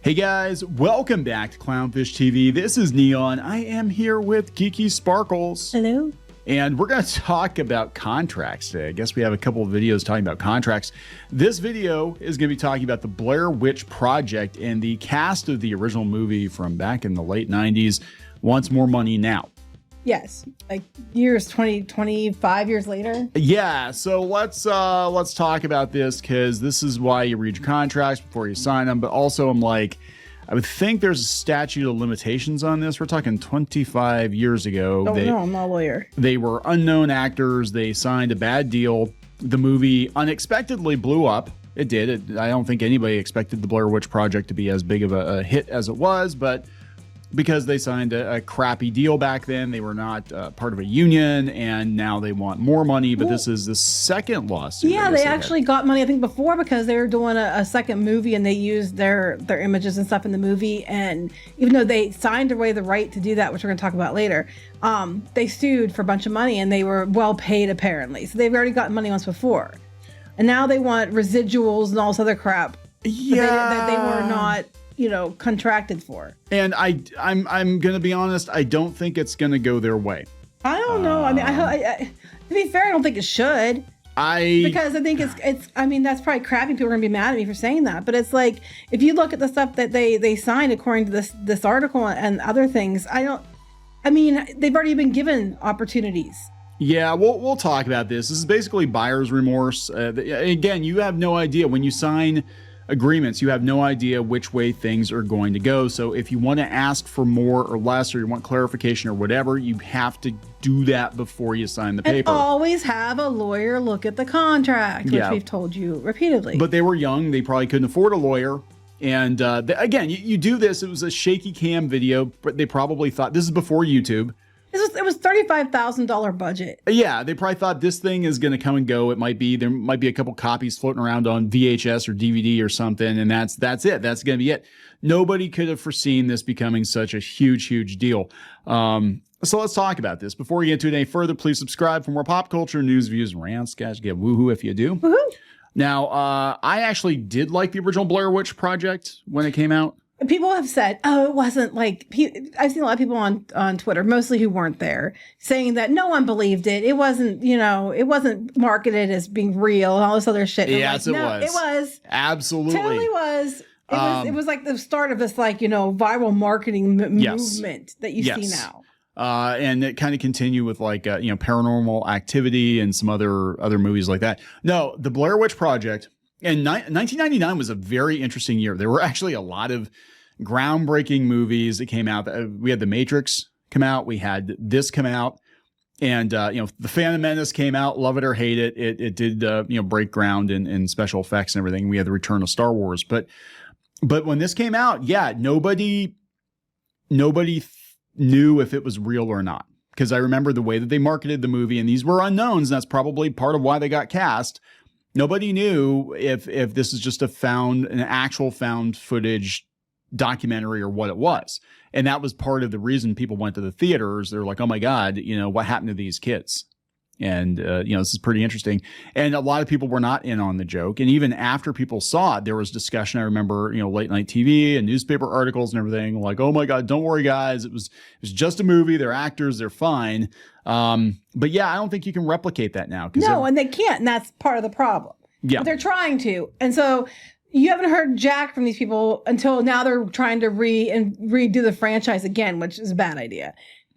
Hey guys, welcome back to Clownfish TV. This is Kneon. I am here with Geeky Sparkles. Hello. And we're going to talk about contracts today. I guess we have a couple of videos talking about contracts. This video is going to be talking about the Blair Witch Project, and the cast of the original movie from back in the late 90s wants more money now. Yes, like years, 25 years later. Yeah, so let's talk about this, because this is why you read your contracts before you sign them. But also, I would think there's a statute of limitations on this. We're talking 25 years ago. Oh, no, I'm not a lawyer. They were unknown actors. They signed a bad deal. The movie unexpectedly blew up. It did. I don't think anybody expected the Blair Witch Project to be as big of a hit as it was, but because they signed a crappy deal back then, they were not part of a union, and now they want more money. But this is the second lawsuit. Yeah, they actually got money, I think, before, because they were doing a second movie, and they used their images and stuff in the movie. And even though they signed away the right to do that, which we're going to talk about later, they sued for a bunch of money, and they were well paid, apparently. So they've already gotten money once before. And now they want residuals and all this other crap that they were not, contracted for. And I'm gonna be honest, I don't think it's gonna go their way. I don't know. I mean, to be fair, I don't think it should. Because I think it's. I mean, that's probably crappy. People are gonna be mad at me for saying that. But it's like, if you look at the stuff that they signed according to this article and other things, they've already been given opportunities. Yeah, we'll talk about this. This is basically buyer's remorse. Again, you have no idea when you sign agreements, you have no idea which way things are going to go. So if you want to ask for more or less, or you want clarification or whatever, you have to do that before you sign the paper. And always have a lawyer look at the contract, which we've told you repeatedly. But they were young. They probably couldn't afford a lawyer. And again, you do this. It was a shaky cam video, but they probably thought, this is before YouTube. It was $35,000 budget. Yeah, they probably thought this thing is going to come and go. There might be a couple copies floating around on VHS or DVD or something, and that's it. That's going to be it. Nobody could have foreseen this becoming such a huge deal. So let's talk about this. Before we get into it any further, please subscribe for more pop culture news, views, and rants. Guys, get woohoo if you do. Woohoo! Now, I actually did like the original Blair Witch Project when it came out. People have said, oh, it wasn't like, I've seen a lot of people on Twitter, mostly who weren't there, saying that no one believed it. It wasn't, it wasn't marketed as being real and all this other shit. Yes, like, it was. It was. Absolutely. Totally was. It was like the start of this, viral marketing movement that you see now. And it kind of continued with Paranormal Activity and some other movies like that. No, the Blair Witch Project. And 1999 was a very interesting year. There were actually a lot of groundbreaking movies that came out. We had The Matrix come out. We had this come out. And, The Phantom Menace came out. Love it or hate it. It did, break ground in special effects and everything. We had The Return of Star Wars. But when this came out, nobody knew if it was real or not. Because I remember the way that they marketed the movie, and these were unknowns. And that's probably part of why they got cast. Nobody knew if this is just an actual found footage documentary or what it was. And that was part of the reason people went to the theaters. They're like, oh my God, what happened to these kids? And, this is pretty interesting. And a lot of people were not in on the joke. And even after people saw it, there was discussion. I remember, late night TV and newspaper articles and everything like, oh my God, don't worry guys. It was just a movie. They're actors. They're fine. But yeah, I don't think you can replicate that now. No, and they can't. And that's part of the problem. Yeah. But they're trying to. And so you haven't heard jack from these people until now they're trying to redo the franchise again, which is a bad idea.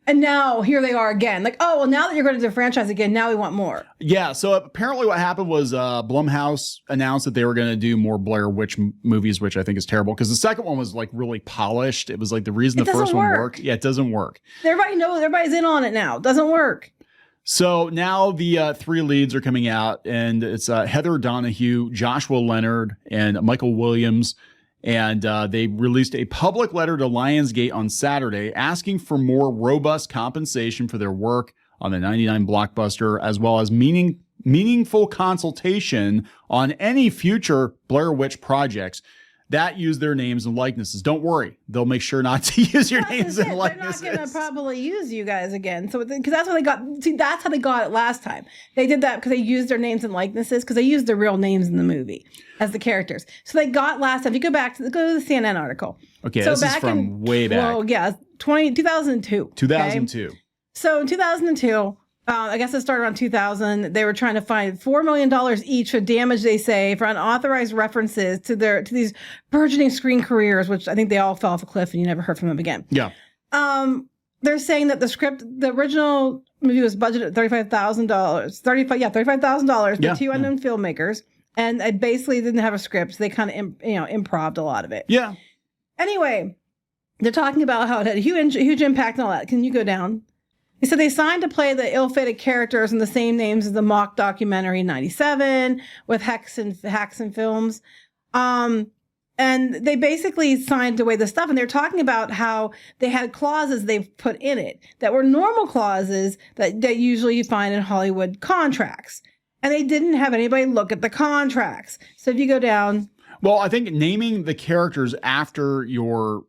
And now here they are again. Like, oh, well, now that you're going to do the franchise again, now we want more. Yeah. So apparently what happened was Blumhouse announced that they were going to do more Blair Witch movies, which I think is terrible because the second one was really polished. It was like the reason the first one worked. Yeah, it doesn't work. Everybody knows. Everybody's in on it now. It doesn't work. So now the three leads are coming out, and it's Heather Donahue, Joshua Leonard, and Michael Williams. And they released a public letter to Lionsgate on Saturday asking for more robust compensation for their work on the 99 blockbuster, as well as meaningful consultation on any future Blair Witch projects. that use their names and likenesses. Don't worry, they'll make sure not to use your names and likenesses. They're not going to probably use you guys again. So because that's what they got. See, that's how they got it last time. They did that because they used their names and likenesses because they used their real names in the movie as the characters. So they got last time. If you go back to the CNN article. Okay, so this is from way back. Well, yeah, 2002. 2002. Okay? So in 2002. I guess it started around 2000. They were trying to find $4 million each for damage, they say, for unauthorized references to these burgeoning screen careers, which I think they all fell off a cliff and you never heard from them again. Yeah. They're saying that the original movie was budgeted at $35,000. $35,000 by two unknown filmmakers, and they basically didn't have a script. So they kind of improv'd a lot of it. Yeah. Anyway, they're talking about how it had a huge impact and all that. Can you go down? They said they signed to play the ill-fated characters in the same names as the mock documentary in 97 with Haxon Films. And they basically signed away the stuff. And they're talking about how they had clauses they've put in it that were normal clauses that usually you find in Hollywood contracts. And they didn't have anybody look at the contracts. So if you go down. Well, I think naming the characters after your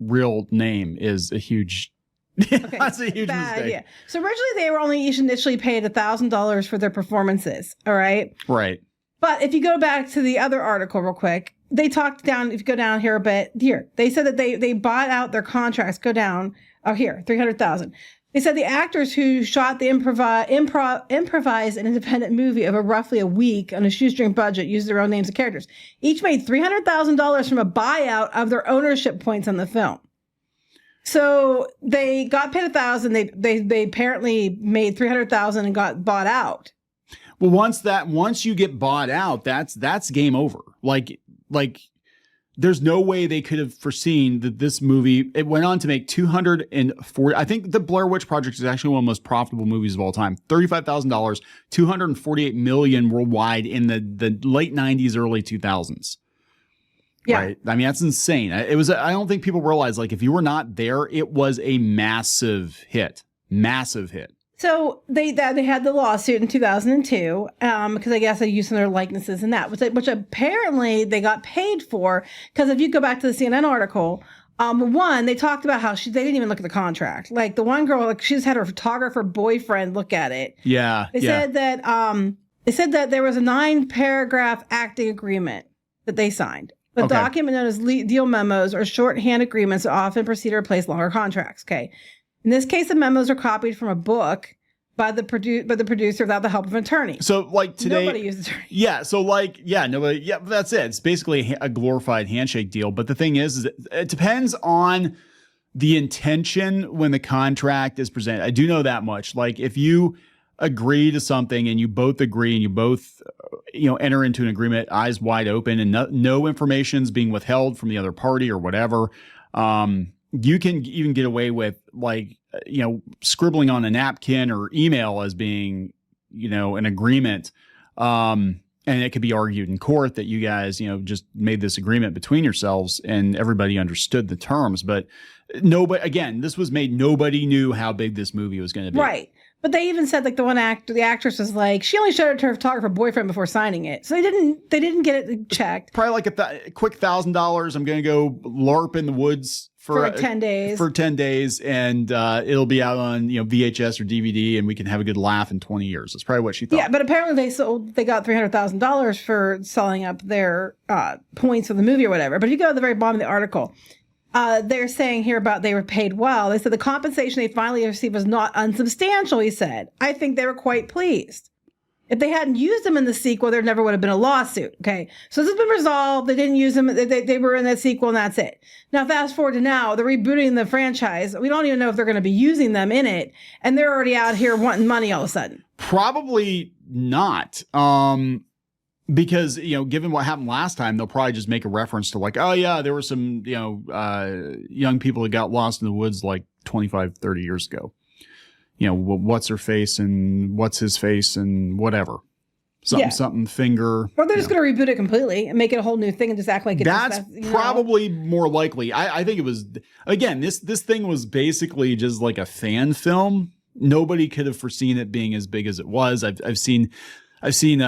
real name is a huge Okay, that's a huge mistake. Yeah. So originally they were only each initially paid $1,000 for their performances. All right. Right. But if you go back to the other article real quick, they talked down. If you go down here a bit, here they said that they bought out their contracts. Go down. Oh, here, $300,000. They said the actors who shot the improvised and independent movie over roughly a week on a shoestring budget used their own names and characters. Each made $300,000 from a buyout of their ownership points on the film. So they got paid $1,000. They apparently made $300,000 and got bought out. Well, once you get bought out, that's game over. Like there's no way they could have foreseen that this movie, it went on to make 240. I think the Blair Witch Project is actually one of the most profitable movies of all time. $35,000, 248 million worldwide in the late 90s, early 2000s. Yeah. Right. I mean, that's insane. It was, I don't think people realize, like, if you were not there, it was a massive hit. Massive hit. So they had the lawsuit in 2002 because I guess they used some of their likenesses in that, which apparently they got paid for. Because if you go back to the CNN article, one, they talked about how they didn't even look at the contract. Like the one girl, like, she just had her photographer boyfriend look at it. Yeah. They said that there was a 9-paragraph acting agreement that they signed. The document known as deal memos or shorthand agreements often proceed to replace longer contracts. Okay. In this case, the memos are copied from a book by the producer without the help of an attorney. So like today, nobody used attorney. Yeah. So like, yeah, nobody. Yeah, that's it. It's basically a glorified handshake deal. But the thing is it depends on the intention when the contract is presented. I do know that much. Like if you agree to something and you both agree and you both enter into an agreement eyes wide open and no information is being withheld from the other party or whatever, you can even get away with like scribbling on a napkin or email as being an agreement, and it could be argued in court that you guys just made this agreement between yourselves and everybody understood the terms. But nobody, again, this was made, nobody knew how big this movie was going to be. Right. But they even said like the actress was like, she only showed it to her photographer boyfriend before signing it. So they didn't get it checked. Probably like a quick $1,000. I'm going to go LARP in the woods for 10 days. For 10 days. And it'll be out on VHS or DVD and we can have a good laugh in 20 years. That's probably what she thought. Yeah, but apparently they got $300,000 for selling up their points for the movie or whatever. But if you go to the very bottom of the article, they're saying here about they were paid well. They said the compensation they finally received was not unsubstantial, he said. I think they were quite pleased. If they hadn't used them in the sequel, there never would have been a lawsuit. Okay. So this has been resolved. They didn't use them. They were in that sequel and that's it. Now, fast forward to now, they're rebooting the franchise. We don't even know if they're going to be using them in it. And they're already out here wanting money all of a sudden. Probably not. Because, given what happened last time, they'll probably just make a reference to like, oh, yeah, there were some, young people that got lost in the woods like 25, 30 years ago. What's her face and what's his face and whatever. Something finger. Or they're just going to reboot it completely and make it a whole new thing and just act like it's that's probably more likely. I think it was, again, this thing was basically just like a fan film. Nobody could have foreseen it being as big as it was. I've seen I've seen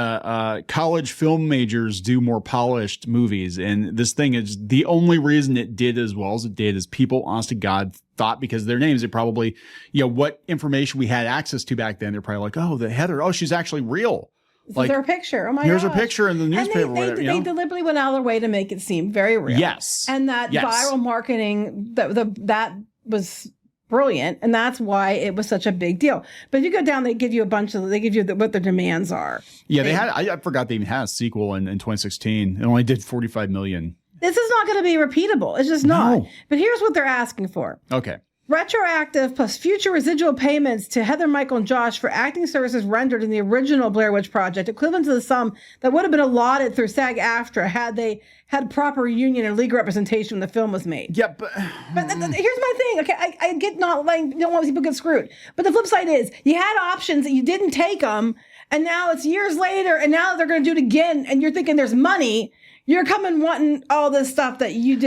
college film majors do more polished movies, and this thing is the only reason it did as well as it did is people, honest to God, thought because of their names, it probably, what information we had access to back then, they're probably like, oh, the Heather, oh, she's actually real. Like, her picture. Oh my god! Here's her picture in the newspaper. And they deliberately went out of their way to make it seem very real. Yes, and that viral marketing that was brilliant, and that's why it was such a big deal. But if you go down, they give you what their demands are. Yeah, they had. I forgot they even had a sequel in 2016. It only did $45 million. This is not going to be repeatable. It's just not. But here's what they're asking for. Okay. Retroactive plus future residual payments to Heather, Michael, and Josh for acting services rendered in the original Blair Witch Project, equivalent to the sum that would have been allotted through SAG-AFTRA had they had proper union and legal representation when the film was made. Yeah, but here's my thing. Okay, I get not like don't want people to get screwed, but the flip side is you had options that you didn't take them, and now it's years later, and now they're going to do it again, and you're thinking there's money. You're coming wanting all this stuff that you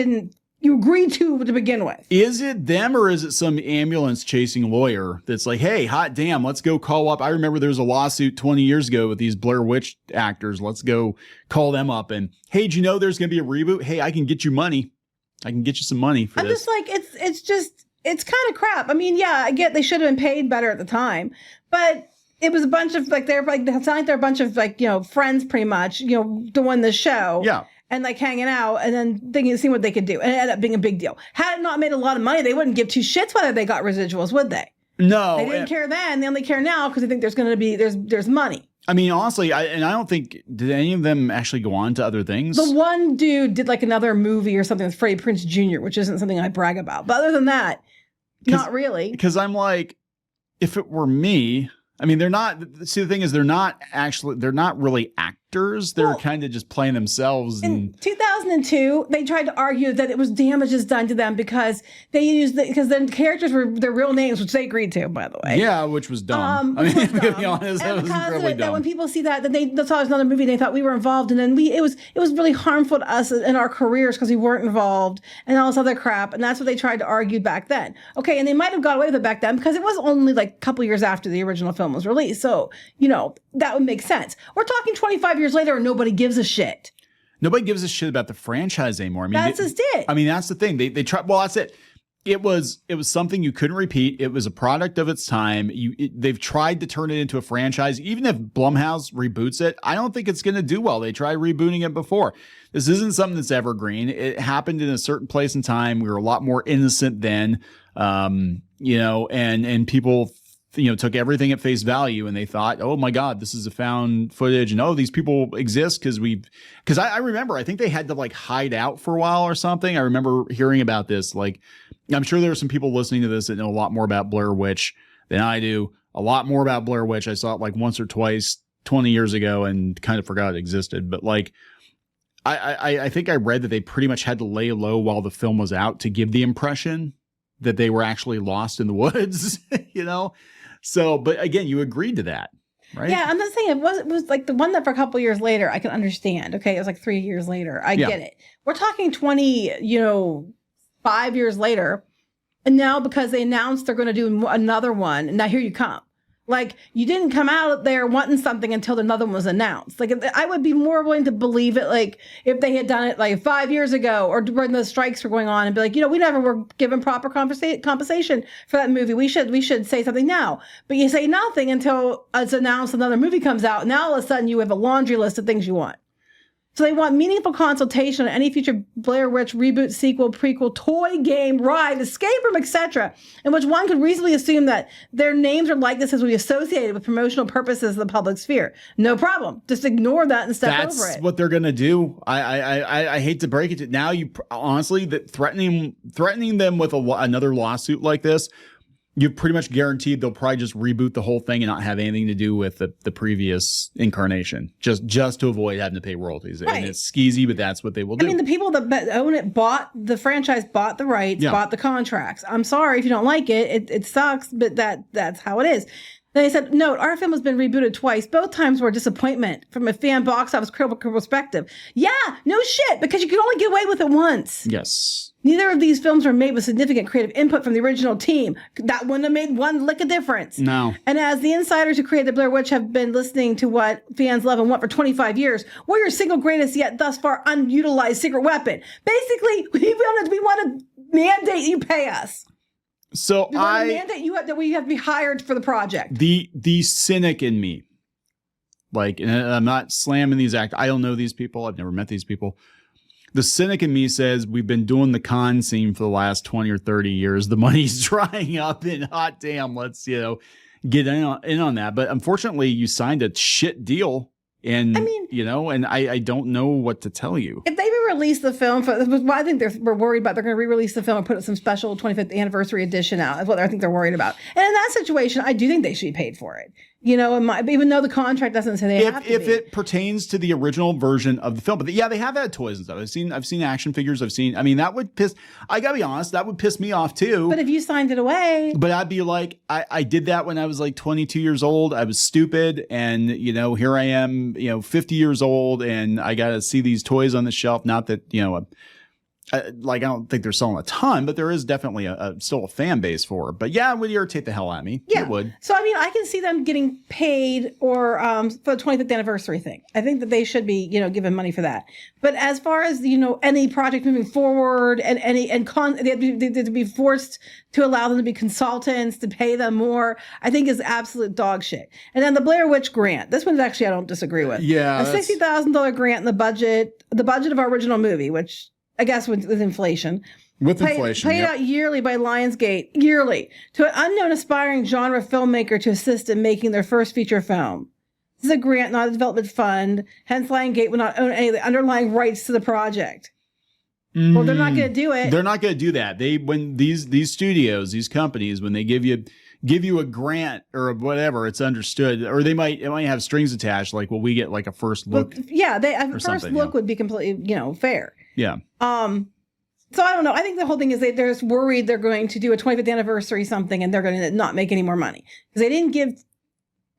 agreed to begin with. Is it them or is it some ambulance chasing lawyer that's like, hey, hot damn, let's go call up. I remember there was a lawsuit 20 years ago with these Blair Witch actors. Let's go call them up and, hey, did you know there's going to be a reboot? Hey, I can get you money. I can get you some money for this. I'm just like, it's kind of crap. I mean, yeah, I get they should have been paid better at the time, but it was a bunch of they're a bunch of friends pretty much, doing the show. Yeah. And like hanging out and then seeing what they could do. And it ended up being a big deal. Had it not made a lot of money, they wouldn't give two shits whether they got residuals, would they? No. They didn't care then. They only care now because they think there's going to be, there's money. I mean, honestly, I don't think, did any of them actually go on to other things? The one dude did like another movie or something with Freddie Prinze Jr., which isn't something I brag about. But other than that, not really. Because I'm like, if it were me, I mean, they're not, see, the thing is, they're not really actors. They're kind of just playing themselves. In 2002, they tried to argue that it was damages done to them because because the characters were their real names, which they agreed to, by the way. Yeah, which was dumb. I mean, to be honest, that was incredibly dumb. That when people see that they thought it was another movie, they thought we were involved, and then it was really harmful to us in our careers because we weren't involved and all this other crap, and that's what they tried to argue back then. Okay, and they might have got away with it back then because it was only like a couple years after the original film was released, so that would make sense. We're talking 25 years later and nobody gives a shit. Nobody gives a shit about the franchise anymore. I mean, that's just it. I mean, that's the thing. They try. Well, that's it. It was something you couldn't repeat. It was a product of its time. They've tried to turn it into a franchise. Even if Blumhouse reboots it, I don't think it's going to do well. They tried rebooting it before. This isn't something that's evergreen. It happened in a certain place in time. We were a lot more innocent then, and people took everything at face value and they thought, oh my God, this is a found footage. And these people exist because I remember, I think they had to like hide out for a while or something. I remember hearing about this. Like, I'm sure there are some people listening to this that know a lot more about Blair Witch than I do. A lot more about Blair Witch. I saw it like once or twice 20 years ago and kind of forgot it existed. But like, I think I read that they pretty much had to lay low while the film was out to give the impression that they were actually lost in the woods, So, but again, you agreed to that, right? Yeah, I'm not saying it was like the one that for a couple years later, I can understand. Okay, it was like 3 years later. I get it. We're talking 5 years later. And now because they announced they're going to do another one, and now here you come. Like, you didn't come out there wanting something until another one was announced. Like, I would be more willing to believe it, like, if they had done it, like, 5 years ago or when the strikes were going on and be like, we never were given proper compensation for that movie. We should say something now. But you say nothing until it's announced another movie comes out. And now all of a sudden you have a laundry list of things you want. So they want meaningful consultation on any future Blair Witch reboot, sequel, prequel, toy game, ride, escape room, etc., in which one could reasonably assume that their names or likenesses will be associated with promotional purposes of the public sphere. No problem. Just ignore that and step over it. That's what they're going to do. I hate to break it to now. You honestly, that threatening them with another lawsuit like this, you've pretty much guaranteed they'll probably just reboot the whole thing and not have anything to do with the previous incarnation, just to avoid having to pay royalties. Right. And it's skeezy, but that's what they will do. I mean, the people that own it bought the franchise, bought the rights, bought the contracts. I'm sorry if you don't like it. It sucks, but that's how it is. They said, note, our film has been rebooted twice. Both times were a disappointment from a fan box office critical perspective. Yeah, no shit, because you can only get away with it once. Yes. Neither of these films were made with significant creative input from the original team. That wouldn't have made one lick of difference. No. And as the insiders who created the Blair Witch have been listening to what fans love and want for 25 years, we're your single greatest yet thus far unutilized secret weapon. Basically, we want to mandate you pay us. So mandate you that we have to be hired for the project. The cynic in me, like, and I'm not slamming these actors. I don't know these people. I've never met these people. The cynic in me says we've been doing the con scene for the last 20 or 30 years. The money's drying up, and hot damn, let's get in on that. But unfortunately, you signed a shit deal. And, and I don't know what to tell you. If they re-release the film, I think we're worried about, they're going to re-release the film and put some special 25th anniversary edition out. That's what I think they're worried about. And in that situation, I do think they should be paid for it. Even though the contract doesn't say they have to be. If it pertains to the original version of the film. But yeah, they have had toys and stuff. I've seen action figures. That would piss, I gotta be honest, that would piss me off too. But if you signed it away. But I'd be like, I did that when I was like 22 years old. I was stupid. And, here I am, 50 years old, and I got to see these toys on the shelf. Not that, I don't think they're selling a ton, but there is definitely still a fan base for it. But yeah, it would irritate the hell out of me. Yeah. It would. So, I can see them getting paid or for the 25th anniversary thing. I think that they should be, given money for that. But as far as, any project moving forward and they have to be forced to allow them to be consultants, to pay them more, I think is absolute dog shit. And then the Blair Witch grant. This one's actually I don't disagree with. Yeah. A $60,000 grant in the budget of our original movie, which I guess with inflation. Paid out yearly by Lionsgate, to an unknown aspiring genre filmmaker to assist in making their first feature film. This is a grant, not a development fund. Hence, Lionsgate will not own any of the underlying rights to the project. Well, they're not going to do it. They're not going to do that. When these studios, these companies, when they give you a grant or whatever, it's understood, or it might have strings attached. Like, well, we get like a first look. Well, yeah, a first look would be completely, fair. Yeah. So I don't know. I think the whole thing is they're just worried they're going to do a 25th anniversary something and they're going to not make any more money because they didn't give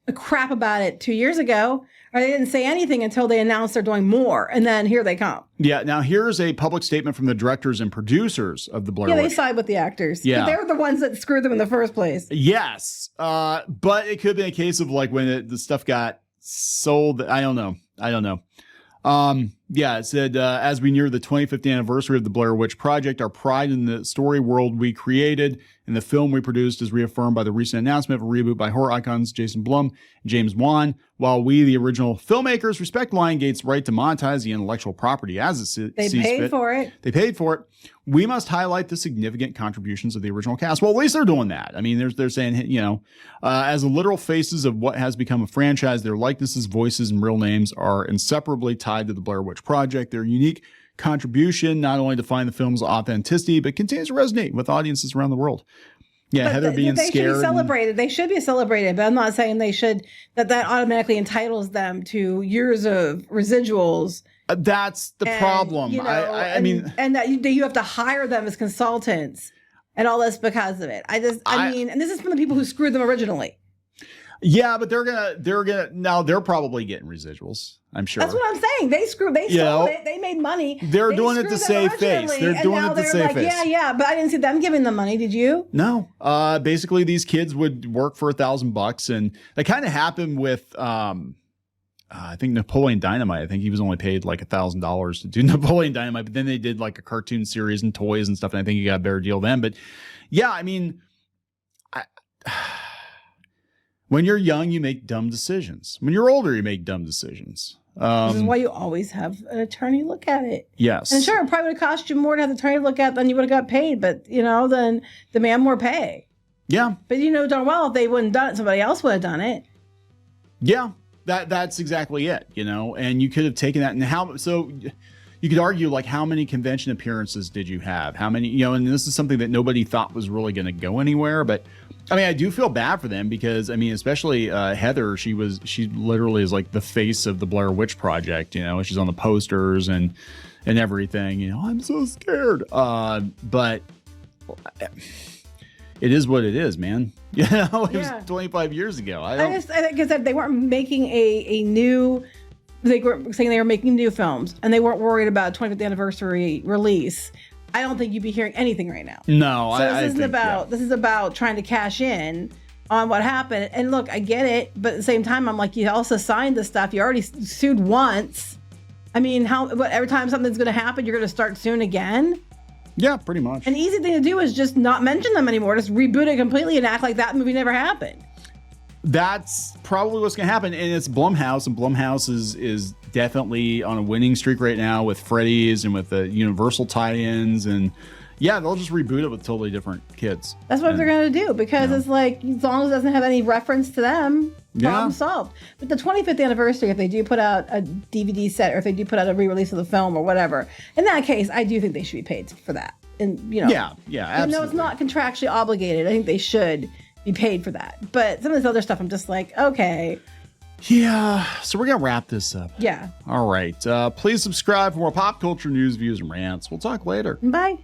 a crap about it 2 years ago, or they didn't say anything until they announced they're doing more, and then here they come. Yeah. Now here's a public statement from the directors and producers of the Blair Witch. Yeah, they side with the actors. Yeah, they were the ones that screwed them in the first place. Yes, but it could be a case of like when the stuff got sold. I don't know. Yeah, it said, as we near the 25th anniversary of the Blair Witch Project, our pride in the story world we created and the film we produced is reaffirmed by the recent announcement of a reboot by horror icons Jason Blum and James Wan. While we, the original filmmakers, respect Lionsgate's right to monetize the intellectual property as it sees fit. They paid for it. They paid for it. We must highlight the significant contributions of the original cast. Well, at least they're doing that. They're saying, as the literal faces of what has become a franchise, their likenesses, voices, and real names are inseparably tied to the Blair Witch Project. Their unique contribution not only define the film's authenticity, but continues to resonate with audiences around the world. Yeah, but Heather being they scared. Should be celebrated. They should be celebrated, but I'm not saying they should, that automatically entitles them to years of residuals. That's the problem. And that you have to hire them as consultants and all this because of it. And this is from the people who screwed them originally. Yeah, but they're probably getting residuals. I'm sure. That's what I'm saying. They sold it. They made money. They're doing it to save face. They're doing it to save face. Yeah, but I didn't see them giving them money. Did you? No. Basically, these kids would work for $1,000, and that kind of happened with. I think Napoleon Dynamite. I think he was only paid like $1,000 to do Napoleon Dynamite, but then they did like a cartoon series and toys and stuff, and I think he got a better deal then. But yeah, when you're young, you make dumb decisions. When you're older, you make dumb decisions. This is why you always have an attorney look at it. Yes. And sure, it probably would have cost you more to have the attorney look at than you would have got paid, but, then demand more pay. Yeah. But darn well, if they wouldn't done it, somebody else would have done it. Yeah, that's exactly it, and you could have taken that. And so you could argue, like, how many convention appearances did you have? How many, and this is something that nobody thought was really going to go anywhere, but I do feel bad for them because, especially Heather, she literally is like the face of the Blair Witch Project. She's on the posters and everything. I'm so scared. But it is what it is, man. You know, it Yeah. was 25 years ago. I think it's that they weren't making a new. They were saying they were making new films, and they weren't worried about 25th anniversary release. I don't think you'd be hearing anything right now. No, So this is about trying to cash in on what happened. And look, I get it, but at the same time, I'm like, you also signed this stuff. You already sued once. I mean, every time something's going to happen, you're going to start suing again? Yeah, pretty much. An easy thing to do is just not mention them anymore. Just reboot it completely and act like that movie never happened. That's probably what's going to happen. And it's Blumhouse, and Blumhouse is definitely on a winning streak right now with Freddy's and with the Universal tie-ins. And yeah, they'll just reboot it with totally different kids. That's what they're going to do, because it's like, as long as it doesn't have any reference to them, problem solved. But the 25th anniversary, if they do put out a DVD set, or if they do put out a re-release of the film or whatever, in that case, I do think they should be paid for that. And, you know, yeah, absolutely. Even though it's not contractually obligated, I think they should be paid for that. But some of this other stuff, I'm just like, okay. Yeah, so we're going to wrap this up. Yeah. All right. Please subscribe for more pop culture news, views, and rants. We'll talk later. Bye.